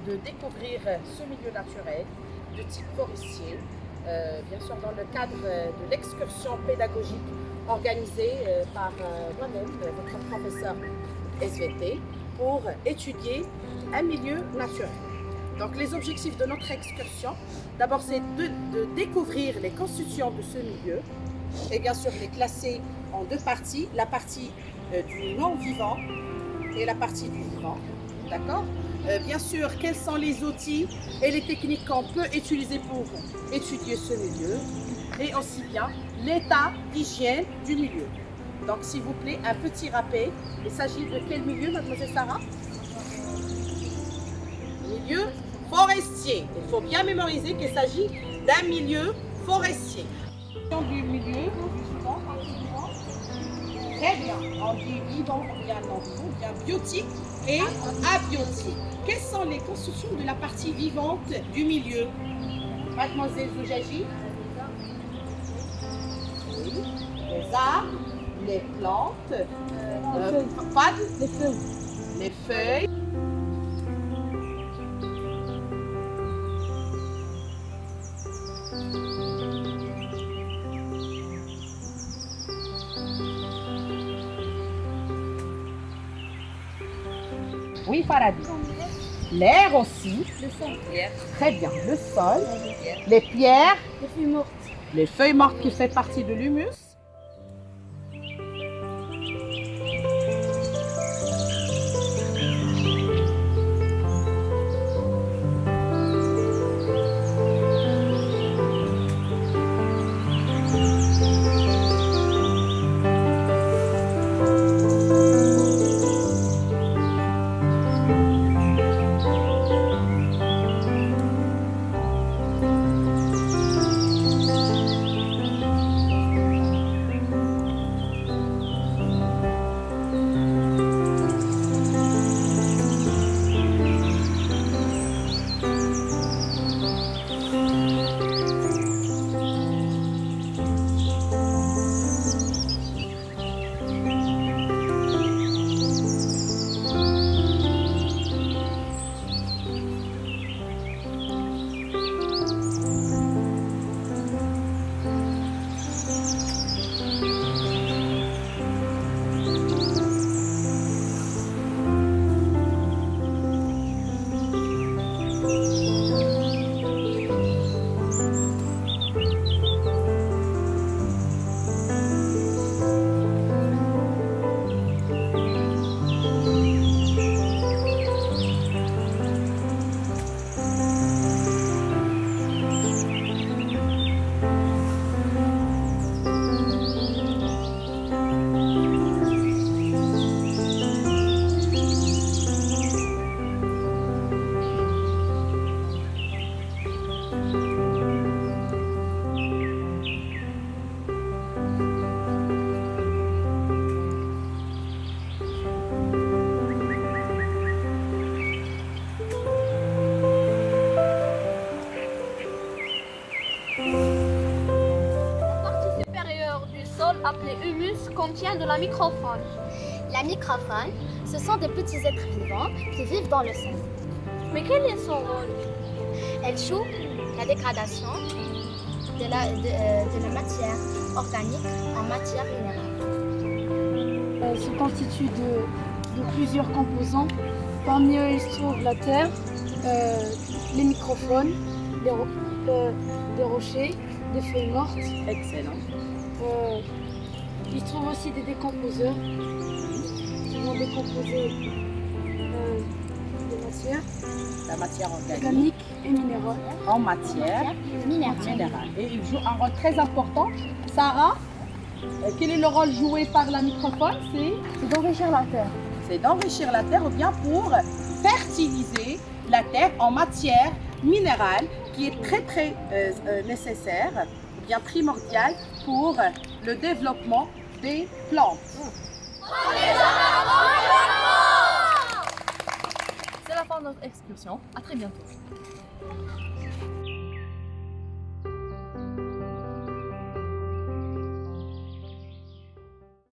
de découvrir ce milieu naturel de type forestier, bien sûr dans le cadre de l'excursion pédagogique organisée par moi-même, votre professeur SVT, pour étudier un milieu naturel. Donc les objectifs de notre excursion, d'abord c'est de découvrir les constituants de ce milieu et bien sûr les classer en deux parties, la partie du non-vivant et la partie du vivant, d'accord? Bien sûr, quels sont les outils et les techniques qu'on peut utiliser pour étudier ce milieu et aussi bien l'état d'hygiène du milieu. Donc s'il vous plaît, un petit rappel, il s'agit de quel milieu, mademoiselle Sarah? Milieu forestier. Il faut bien mémoriser qu'il s'agit d'un milieu forestier. Du milieu, très bien. On dit vivant ou bien non vivant, ou bien biotique et abiotique. Quelles sont les constructions de la partie vivante du milieu? Mademoiselle Zoujaji? Oui. Les arbres, les plantes, Les feuilles. les feuilles. Oui, Farabi. L'air aussi. Le sol. Très bien. Le sol. Les pierres. Les feuilles mortes. Les feuilles mortes qui font partie de l'humus. La partie supérieure du sol, appelée humus, contient de la microfaune. La microfaune, ce sont des petits êtres vivants qui vivent dans le sol. Mais quel est son rôle? Elle joue la dégradation de la matière organique en matière minérale. Elle se constitue de plusieurs composants. Parmi eux, il se trouve la terre, les microphones, des rochers, des feuilles mortes. Excellent. Il se trouve aussi des décomposeurs qui vont décomposer des matières La matière organique organiques et minérales. en matière Minérale. minérale. Et il joue un rôle très important. Sarah, quel est le rôle joué par la microphone? C'est d'enrichir la terre. C'est d'enrichir la terre ou bien pour fertiliser la terre en matière minérale qui est très nécessaire ou bien primordiale pour le développement des plantes. C'est la fin de notre excursion. À très bientôt.